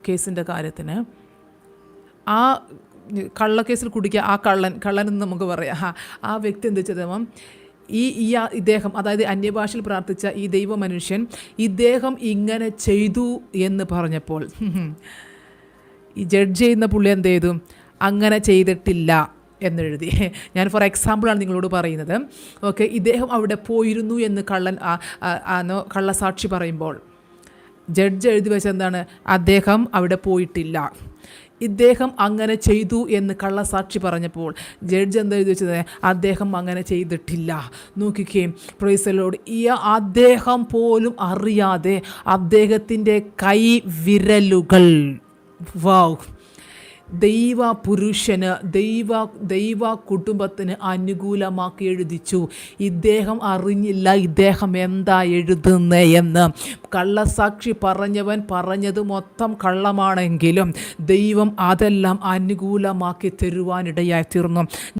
കേസിൻ്റെ കാര്യത്തിന് ആ കള്ളക്കേസിൽ കുടിക്കുക ആ കള്ളനെന്ന് നമുക്ക് പറയാം. ആ വ്യക്തി എന്താ വെച്ചാൽ ഇദ്ദേഹം, അതായത് അന്യഭാഷയിൽ പ്രാർത്ഥിച്ച ഈ ദൈവ മനുഷ്യൻ, ഇദ്ദേഹം ഇങ്ങനെ ചെയ്തു എന്ന് പറഞ്ഞപ്പോൾ ഈ ജഡ്ജ് ചെയ്യുന്ന പുള്ളി എന്ത് ചെയ്തു? അങ്ങനെ ചെയ്തിട്ടില്ല എന്നെഴുതി. ഞാൻ ഫോർ എക്സാമ്പിളാണ് നിങ്ങളോട് പറയുന്നത്. ഓക്കെ, ഇദ്ദേഹം അവിടെ പോയിരുന്നു എന്ന് കള്ളസാക്ഷി പറയുമ്പോൾ ജഡ്ജ് എഴുതി വെച്ചത് എന്താണ്? അദ്ദേഹം അവിടെ പോയിട്ടില്ല. ഇദ്ദേഹം അങ്ങനെ ചെയ്തു എന്ന് കള്ളസാക്ഷി പറഞ്ഞപ്പോൾ ജഡ്ജ് എന്താ എഴുതി വെച്ചത്? അദ്ദേഹം അങ്ങനെ ചെയ്തിട്ടില്ല. നോക്കിക്കേ, പ്രൈസ് ദി ലോർഡ്. അദ്ദേഹം പോലും അറിയാതെ അദ്ദേഹത്തിൻ്റെ കൈ വിരലുകൾ, വൗ, ദൈവ പുരുഷന്, ദൈവ കുടുംബത്തിന് അനുകൂലമാക്കി എഴുതിച്ചു. ഇദ്ദേഹം അറിഞ്ഞില്ല ഇദ്ദേഹം എന്താ എഴുതുന്നേ എന്ന്. കള്ളസാക്ഷി പറഞ്ഞവൻ പറഞ്ഞത് മൊത്തം കള്ളമാണെങ്കിലും ദൈവം അതെല്ലാം അനുകൂലമാക്കി തരുവാനിടയായി തീർന്നു.